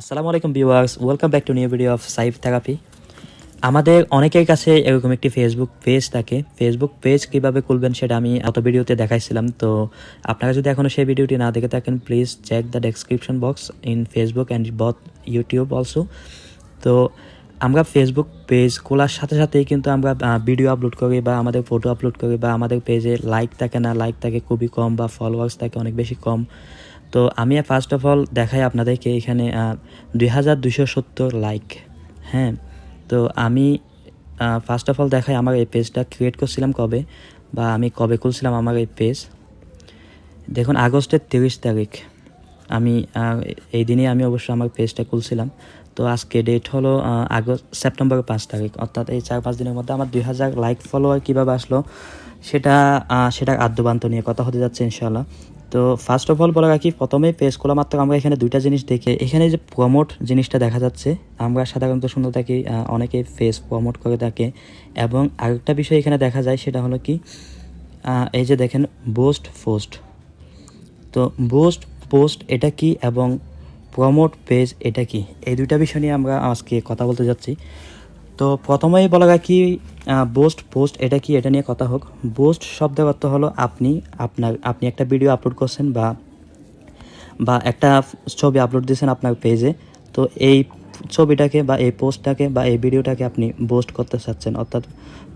আসসালামু আলাইকুম viewers, welcome back to new video of Saif therapy. আমাদের অনেকের কাছে এরকম একটি ফেসবুক পেজ থাকে। ফেসবুক পেজ কীভাবে খুলবেন সেটা আমি গত ভিডিওতে দেখাইছিলাম। তো আপনারা যদি এখনও সেই ভিডিওটি না দেখে থাকেন, please check the description box in Facebook and both YouTube also. তো আমরা ফেসবুক পেজ খোলার সাথে সাথেই কিন্তু আমরা ভিডিও আপলোড করি বা আমাদের ফটো আপলোড করি বা আমাদের পেজে লাইক থাকে না, লাইক থাকে খুবই কম বা ফলোয়ার্স থাকে অনেক বেশি কম। তো আমি ফার্স্ট অফ অল দেখাই আপনাদেরকে এখানে 2270 লাইক। হ্যাঁ, তো আমি ফার্স্ট অফ অল দেখাই আমার এই পেজটা ক্রিয়েট করছিলাম কবে বা আমি কবে খুলছিলাম আমার এই পেজ। দেখুন, আগস্টের 30 তারিখ আমি এই দিনে আমি অবশ্য আমার পেজটা খুলছিলাম। তো আজকে ডেট হলো সেপ্টেম্বর 5 তারিখ, অর্থাৎ এই 4-5 দিনের মধ্যে আমার 2000 লাইক ফলোয়ার কীভাবে আসলো সেটা আদ্যবান্ত নিয়ে কথা হতে যাচ্ছে ইনশাআল্লাহ। তো ফার্স্ট অফ অল বলে রাখি, প্রথমেই পেজ খোলা মাত্র আমরা এখানে দুইটা জিনিস দেখি। এখানে যে প্রমোট জিনিসটা দেখা যাচ্ছে, আমরা সাধারণত শুনে থাকি অনেকে পেজ প্রমোট করে থাকে। এবং আরেকটা বিষয় এখানে দেখা যায়, সেটা হলো কি, এই যে দেখেন বুস্ট পোস্ট। তো বুস্ট পোস্ট এটা কি এবং প্রমোট পেজ এটা কি, এই দুইটা বিষয় নিয়ে আমরা আজকে কথা বলতে যাচ্ছি। তো প্রথমেই বলা রাখি, বুস্ট পোস্ট এটা কি, এটা নিয়ে কথা হোক। বুস্ট শব্দের অর্থ হলো আপনি একটা ভিডিও আপলোড করছেন বা একটা ছবি আপলোড দিয়েছেন আপনার পেজে। তো এই ছবিটাকে বা এই পোস্টটাকে বা এই ভিডিওটাকে আপনি বুস্ট করতে চাচ্ছেন, অর্থাৎ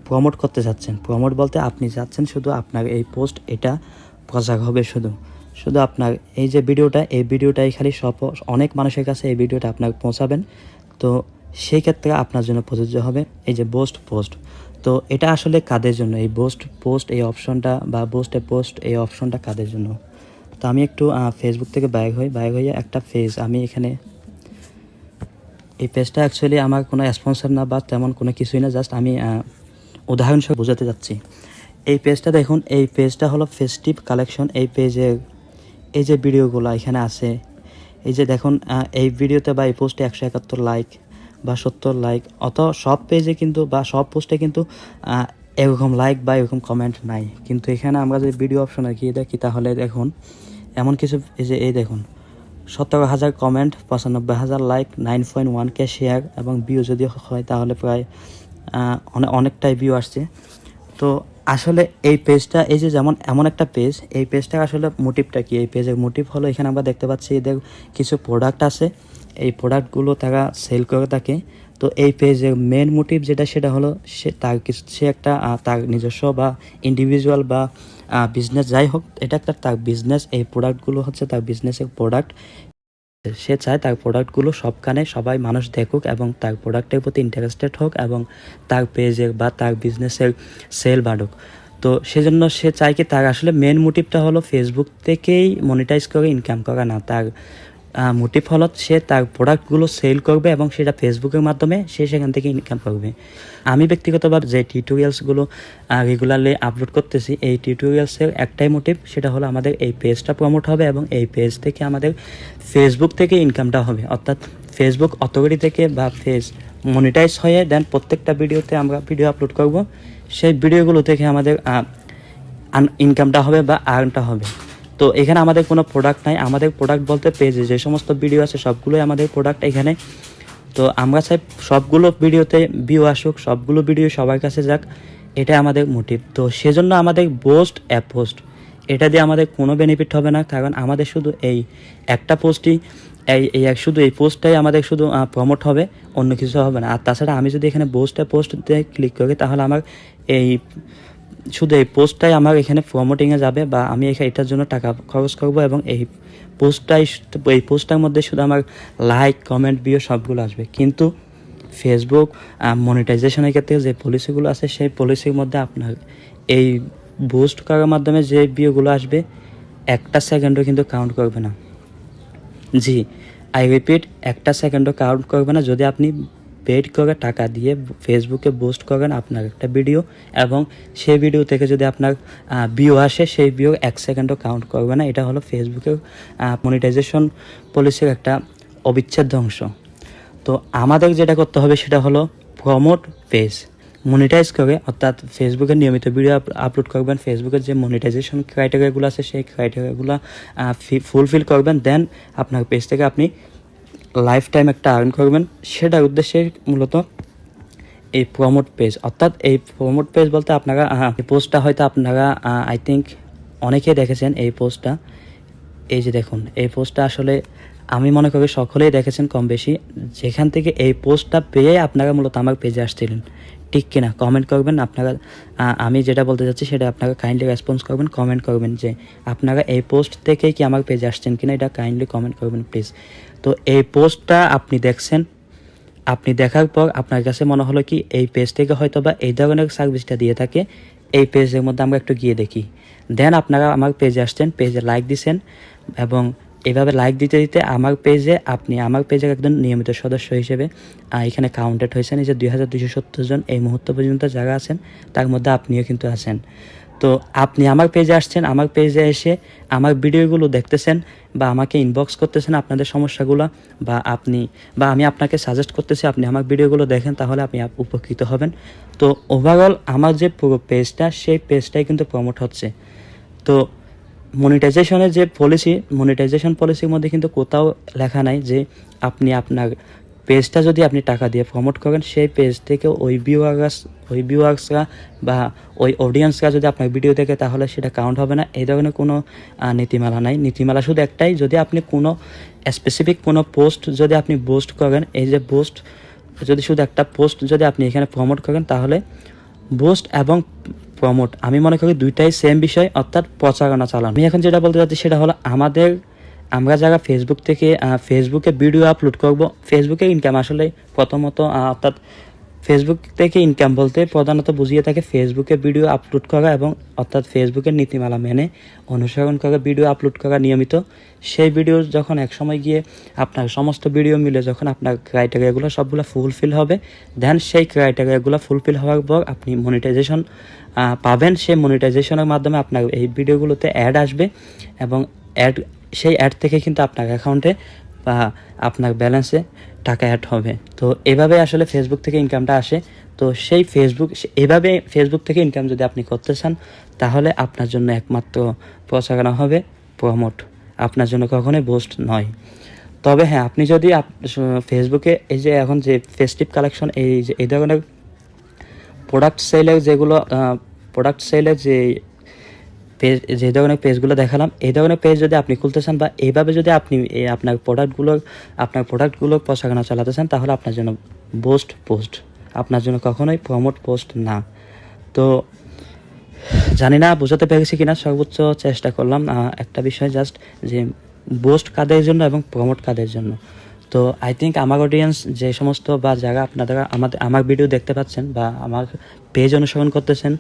প্রমোট করতে চাচ্ছেন। প্রমোট বলতে আপনি চাচ্ছেন শুধু আপনার এই পোস্ট এটা প্রচার হবে, শুধু আপনার এই যে এই ভিডিওটাই খালি অনেক মানুষের কাছে এই ভিডিওটা আপনার পৌঁছাবেন। তো সেই ক্ষেত্রে আপনার জন্য প্রযোজ্য হবে এই যে বুস্ট পোস্ট। তো এটা আসলে কাদের জন্য, এই বুস্ট পোস্ট এই অপশনটা বা বুস্ট পোস্ট এই অপশনটা কাদের জন্য? তো আমি একটু ফেসবুক থেকে বাইর হয়ে একটা পেজ, আমি এখানে এই পেজটা অ্যাকচুয়ালি আমার কোনো স্পন্সর না বা তেমন কোনো কিছুই না, জাস্ট আমি উদাহরণস্বরূপ বোঝাতে যাচ্ছি। এই পেজটা দেখুন, এই পেজটা হলো ফেস্টিভ কালেকশন। এই পেজের এই যে ভিডিওগুলো এখানে আছে, এই যে দেখুন, এই ভিডিওতে বা এই পোস্টে 171 লাইক বা 70 লাইক। সব পেজে কিন্তু বা সব পোস্টে কিন্তু এরকম লাইক বা এরকম কমেন্ট নাই। কিন্তু এখানে আমরা যদি ভিডিও অপশনে গিয়ে দেখি, তাহলে দেখুন এমন কিছু, এই দেখুন 17,000 কমেন্ট, 95,000 লাইক, 9.1K শেয়ার এবং ভিউ যদি হয় তাহলে প্রায় অনেকটাই ভিউ আসছে। তো আসলে এই পেজটা, এই যে যেমন এমন একটা পেজ, এই পেজটার আসলে মোটিভটা কি? এই পেজের মোটিভ হলো, এখানে আমরা দেখতে পাচ্ছি এদের কিছু প্রোডাক্ট আছে, এই প্রোডাক্টগুলো তারা সেল করে থাকে। তো এই পেজের মেন মোটিভ সেটা হলো সে একটা তার নিজস্ব বা ইন্ডিভিজুয়াল বা বিজনেস, যাই হোক এটা একটা তার বিজনেস। এই প্রোডাক্টগুলো হচ্ছে তার বিজনেসের প্রোডাক্ট। সে চায় তার প্রোডাক্টগুলো সবাই মানুষ দেখুক এবং তার প্রোডাক্টের প্রতি ইন্টারেস্টেড হোক এবং তার পেজের বা তার বিজনেসের সেল বাড়ুক। তো সেজন্য সে চায় কি, তার আসলে মেন মোটিভটা হলো ফেসবুক থেকেই মনিটাইজ করে ইনকাম করা না। তার মোটিভ হলো সে তার প্রোডাক্টগুলো সেল করবে এবং সেটা ফেসবুকের মাধ্যমে সে সেখান থেকে ইনকাম করবে। আমি ব্যক্তিগতভাবে যে টিউটোরিয়ালসগুলো রেগুলারলি আপলোড করতেছি, এই টিউটোরিয়ালসের একটাই মোটিভ, সেটা হলো আমাদের এই পেজটা প্রমোট হবে এবং এই পেজ থেকে আমাদের ফেসবুক থেকে ইনকামটা হবে, অর্থাৎ ফেসবুক অথরিটি থেকে বা ফেস মনিটাইজ হয়ে দেন প্রত্যেকটা ভিডিওতে আমরা ভিডিও আপলোড করব, সেই ভিডিওগুলো থেকে আমাদের ইনকামটা হবে বা আর্নটা হবে। তো এখানে আমাদের কোনো প্রোডাক্ট নাই। আমাদের প্রোডাক্ট বলতে পেজে যে সমস্ত ভিডিও আছে সবগুলোই আমাদের প্রোডাক্ট এখানে। তো আমরা চাই সবগুলো ভিডিওতে ভিউ আসুক, সবগুলো ভিডিও সবার কাছে যাক, এটা আমাদের মোটিভ। তো সেজন্য আমাদের পোস্ট এটা দিয়ে আমাদের কোনো বেনিফিট হবে না, কারণ আমাদের শুধু এই একটা পোস্টই শুধু এই পোস্টটাই আমাদের শুধু প্রমোট হবে, অন্য কিছু হবে না। আর তাছাড়া আমি যদি এখানে পোস্টে ক্লিক করি, তাহলে আমার শুধু এই পোস্টটাই আমার এখানে প্রমোটিংয়ে যাবে বা আমি এটার জন্য টাকা খরচ করব এবং এই পোস্টটার মধ্যে শুধু আমার লাইক, কমেন্ট, ভিউ সবগুলো আসবে। কিন্তু ফেসবুক মনিটাইজেশনের ক্ষেত্রে যে পলিসিগুলো আছে, সেই পলিসির মধ্যে আপনার এই বুস্ট করার মাধ্যমে যে ভিউগুলো আসবে, একটা সেকেন্ডও কিন্তু কাউন্ট করবে না। জি, আই রিপিট, একটা সেকেন্ডও কাউন্ট করবে না। যদি আপনি পেড করে টাকা দিয়ে ফেসবুকে বুস্ট করেন আপনার একটা ভিডিও এবং সেই ভিডিও থেকে যদি আপনার ভিউ আসে, সেই ভিউ 1 সেকেন্ডও কাউন্ট করবে না। এটা হলো ফেসবুকের মনিটাইজেশন পলিসির একটা অবিচ্ছেদ্য অংশ। তো আমাদের যেটা করতে হবে সেটা হলো প্রমোট পেজ মনিটাইজ করে, অর্থাৎ ফেসবুকে নিয়মিত ভিডিও আপলোড করবেন। ফেসবুকের যে মনিটাইজেশন ক্রাইটেরিয়াগুলো আছে সেই ক্রাইটেরিয়াগুলো ফুলফিল করবেন, দেন আপনার পেজ থেকে আপনি লাইফ টাইম একটা আর্ন করবেন, সেটার উদ্দেশ্যে মূলত এই প্রমোট পেজ। অর্থাৎ এই প্রমোট পেজ বলতে আপনারা এই পোস্টটা হয়তো আপনারা আই থিঙ্ক অনেকেই দেখেছেন এই পোস্টটা। এই যে দেখুন, এই পোস্টটা আসলে আমি মনে করি সকলেই দেখেছেন কম বেশি, যেখান থেকে এই পোস্টটা পেয়ে আপনারা মূলত আমার পেজে আসছিলেন, ঠিক কিনা? কমেন্ট করবেন আপনারা। আমি যেটা বলতে চাচ্ছি সেটা আপনারা কাইন্ডলি রেসপন্স করবেন, কমেন্ট করবেন যে আপনারা এই পোস্ট থেকেই কি আমার পেজে আসছেন কিনা, এটা কাইন্ডলি কমেন্ট করবেন প্লিজ। তো এই পোস্টটা আপনি দেখছেন, আপনি দেখার পর আপনার কাছে মনে হলো কি এই পেজ থেকে হয়তো বা এই ধরনের সার্ভিসটা দিয়ে থাকে, এই পেজের মধ্যে আমরা একটু গিয়ে দেখি। দেন আপনারা আমার পেজে আসছেন, পেজে লাইক দিছেন, এবং এভাবে লাইক দিতে দিতে আমার পেজে আপনি আমার পেজের একজন নিয়মিত সদস্য হিসেবে এখানে কাউন্টেড হয়েছেন। এই যে 2270 জন এই মুহূর্ত পর্যন্ত যারা আছেন তার মধ্যে আপনিও কিন্তু আছেন। তো আপনি আমার পেজে আসছেন, আমার পেজে এসে আমার ভিডিওগুলো দেখতেছেন বা আমাকে ইনবক্স করতেছেন আপনাদের সমস্যাগুলো, বা আমি আপনাকে সাজেস্ট করতেছি আপনি আমার ভিডিওগুলো দেখেন, তাহলে আপনি উপকৃত হবেন। তো ওভারঅল আমার যে পুরো পেজটা, সেই পেজটাই কিন্তু প্রমোট হচ্ছে। তো মনিটাইজেশনের যে পলিসি, মনিটাইজেশন পলিসির মধ্যে কিন্তু কোথাও লেখা নাই যে আপনি আপনার পেজটা যদি আপনি টাকা দিয়ে প্রমোট করেন, সেই পেজ থেকে ওই ভিউয়ার্সরা বা ওই অডিয়েন্সরা যদি আপনার ভিডিও দেখে তাহলে সেটা কাউন্ট হবে না। এই ধরনের কোনো নীতিমালা নাই। নীতিমালা শুধু একটাই, যদি আপনি কোনো স্পেসিফিক কোনো পোস্ট যদি আপনি পোস্ট করেন, এই যে পোস্ট যদি শুধু একটা পোস্ট যদি আপনি এখানে প্রমোট করেন, তাহলে পোস্ট এবং প্রমোট আমি মনে করি দুইটাই সেম বিষয়, অর্থাৎ প্রচারণা চালানো। আমি এখন যেটা বলতে চাচ্ছি সেটা হলো আমরা যারা ফেসবুক থেকে ফেসবুকে ভিডিও আপলোড করব, ফেসবুকে ইনকাম আসলে প্রথমত অর্থাৎ ফেসবুক থেকে ইনকাম বলতে প্রধানত বুঝিয়ে থাকে ফেসবুকে ভিডিও আপলোড করা, এবং অর্থাৎ ফেসবুকের নীতিমালা মেনে অনুসরণ করে ভিডিও আপলোড করা নিয়মিত। সেই ভিডিও যখন একসময় গিয়ে আপনার সমস্ত ভিডিও মিলে যখন আপনার ক্রাইটেরিয়াগুলো সবগুলো ফুলফিল হবে, দেন সেই ক্রাইটেরিয়াগুলো ফুলফিল হওয়ার পর আপনি মনিটাইজেশন পাবেন। সেই মনিটাইজেশনের মাধ্যমে আপনার এই ভিডিওগুলোতে অ্যাড আসবে, এবং সেই অ্যাড থেকে কিন্তু আপনার অ্যাকাউন্টে বা আপনার ব্যালেন্সে টাকা অ্যাড হবে। তো এভাবে আসলে ফেসবুক থেকে ইনকামটা আসে। তো সেই এভাবে ফেসবুক থেকে ইনকাম যদি আপনি করতে চান, তাহলে আপনার জন্য একমাত্র প্রচারণা হবে প্রমোট, আপনার জন্য কখনোই বুস্ট নয়। তবে হ্যাঁ, আপনি যদি ফেসবুকে এই যে এখন যে ফেস্টিভ কালেকশন, এই ধরনের প্রোডাক্ট সেলের পেজ, যে ধরনের পেজগুলো দেখালাম, এই ধরনের পেজ যদি আপনি খুলতে চান বা এইভাবে যদি আপনি আপনার প্রোডাক্টগুলোর প্রচারণা চালাতে চান, তাহলে আপনার জন্য পোস্ট, আপনার জন্য কখনোই প্রমোট পোস্ট না। তো জানি না বোঝাতে পেরেছি কিনা, সর্বোচ্চ চেষ্টা করলাম। একটা বিষয় জাস্ট যে বুস্ট কাদের জন্য এবং প্রমোট কাদের জন্য। তো আই থিঙ্ক আমার অডিয়েন্স যে সমস্ত বা যারা আপনারা আমার ভিডিও দেখতে পাচ্ছেন বা আমার পেজ অনুসরণ করতেছেন,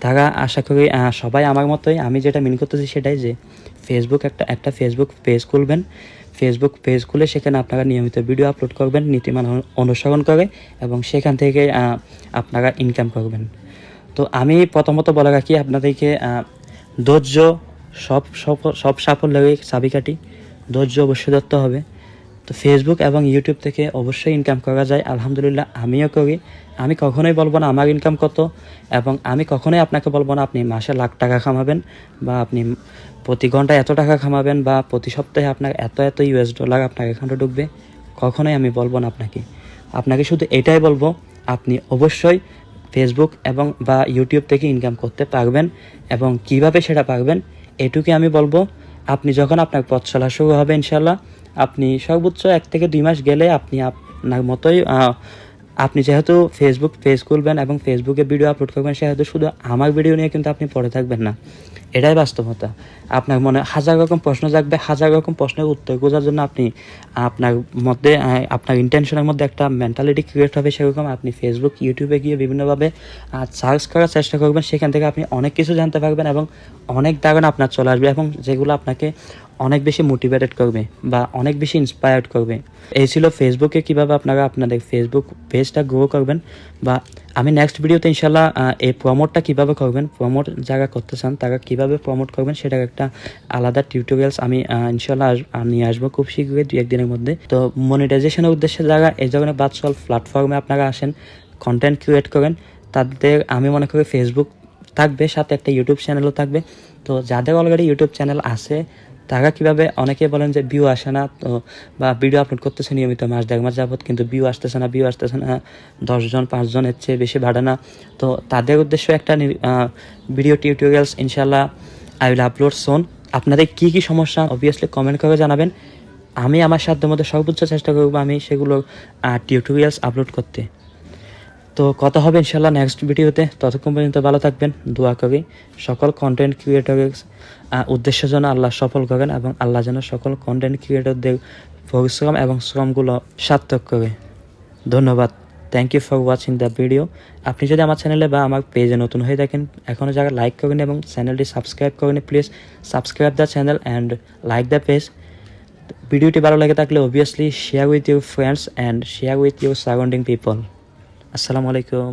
তারা আশা করি সবাই আমার মতোই। আমি যেটা মিন করতেছি সেটাই যে একটা ফেসবুক পেজ খুলবেন, ফেসবুক পেজ খুলে সেখানে আপনারা নিয়মিত ভিডিও আপলোড করবেন নীতিমালা অনুসরণ করে, এবং সেখান থেকে আপনারা ইনকাম করবেন। তো আমি প্রথমত বলে রাখি আপনাদেরকে, ধৈর্য সব সাফল্যেরই চাবিকাঠি, ধৈর্য অবশ্যই ধরতে হবে। তো ফেসবুক এবং ইউটিউব থেকে অবশ্যই ইনকাম করা যায়, আলহামদুলিল্লাহ আমিও করি। আমি কখনোই বলবো না আমার ইনকাম কত, এবং আমি কখনোই আপনাকে বলবো না আপনি মাসে লাখ টাকা কামাবেন, বা আপনি প্রতি ঘন্টায় এত টাকা কামাবেন, বা প্রতি সপ্তাহে আপনার এত $US আপনার অ্যাকাউন্টে ঢুকবে। কখনোই আমি বলবো না আপনাকে শুধু এটাই বলবো, আপনি অবশ্যই ফেসবুক বা ইউটিউব থেকে ইনকাম করতে পারবেন, এবং কিভাবে সেটা পারবেন এটুকুই আমি বলবো। আপনি যখন আপনার পথ চলা শুরু হবে ইনশাল্লাহ, আপনি সর্বোচ্চ 1 থেকে 2 মাস গেলে আপনি আপনার মতোই, আপনি যেহেতু ফেসবুক পেজ খুলবেন এবং ফেসবুকে ভিডিও আপলোড করবেন, সেহেতু শুধু আমার ভিডিও নিয়ে কিন্তু আপনি পড়ে থাকবেন না। এটাই বাস্তবতা। আপনার মনে হাজার রকম প্রশ্ন জাগবে, হাজার রকম প্রশ্নের উত্তর খোঁজার জন্য আপনার মধ্যে আপনার ইন্টেনশনের মধ্যে একটা মেন্টালিটি ক্রিয়েট হবে। সেরকম আপনি ফেসবুক ইউটিউবে গিয়ে বিভিন্নভাবে সার্চ করার চেষ্টা করবেন, সেখান থেকে আপনি অনেক কিছু জানতে পারবেন, এবং অনেক ধারণা আপনার চলে আসবে, এবং যেগুলো আপনাকে অনেক বেশি মোটিভেটেড করবে বা অনেক বেশি ইন্সপায়ার্ড করবে। এই ছিল ফেসবুকে কীভাবে আপনারা আপনাদের ফেসবুক পেজটা গ্রো করবেন। বা আমি নেক্সট ভিডিওতে ইনশাল্লাহ এই প্রমোটটা কীভাবে করবেন, প্রমোট যারা করতে চান তারা কীভাবে প্রমোট করবেন সেটার একটা আলাদা টিউটোরিয়ালস আমি ইনশাল্লাহ নিয়ে আসবো খুব শীঘ্রই, 2-1 দিনের মধ্যে। তো মনিটাইজেশনের উদ্দেশ্যে যারা এই ধরনের ভার্চুয়াল প্ল্যাটফর্মে আপনারা আসেন, কন্টেন্ট ক্রিয়েট করেন, তাদের আমি মনে করি ফেসবুক থাকবে, সাথে একটা ইউটিউব চ্যানেলও থাকবে। তো যাদের অলরেডি ইউটিউব চ্যানেল আছে টাকা কীভাবে, অনেকে বলেন যে ভিউ আসে না, তো বা ভিডিও আপলোড করতেছে নিয়মিত মাস 1.5 মাস যাবত, কিন্তু ভিউ আসতেছে না, 10জন 5জন এর চেয়ে বেশি বাড়ে না। তো তাদের উদ্দেশ্য একটা ভিডিও টিউটোরিয়ালস ইনশাল্লাহ আই উইল আপলোড সোন। আপনাদের কী কী সমস্যা অবভিয়াসলি কমেন্ট করে জানাবেন। আমি আমার সাধ্যের মধ্যে সর্বোচ্চ চেষ্টা করবো আমি সেগুলো টিউটোরিয়ালস আপলোড করতে। তো কথা হবে ইনশাল্লাহ নেক্সট ভিডিওতে। ততক্ষণ পর্যন্ত ভালো থাকবেন, দোয়া করি সকল কন্টেন্ট ক্রিয়েটরের উদ্দেশ্য যেন আল্লাহ সফল করেন এবং আল্লাহ যেন সকল কন্টেন্ট ক্রিয়েটরদের পরিশ্রম এবং শ্রমগুলো সার্থক করে। ধন্যবাদ। Thank you for watching the video. আপনি যদি আমার চ্যানেলে বা আমার পেজে নতুন হয়ে থাকেন, এখনও যারা লাইক করেন এবং চ্যানেলটি সাবস্ক্রাইব করেন, please subscribe the channel and like the page. ভিডিওটি ভালো লেগে থাকলে obviously share with your friends and share with your surrounding people. আসসালামু আলাইকুম।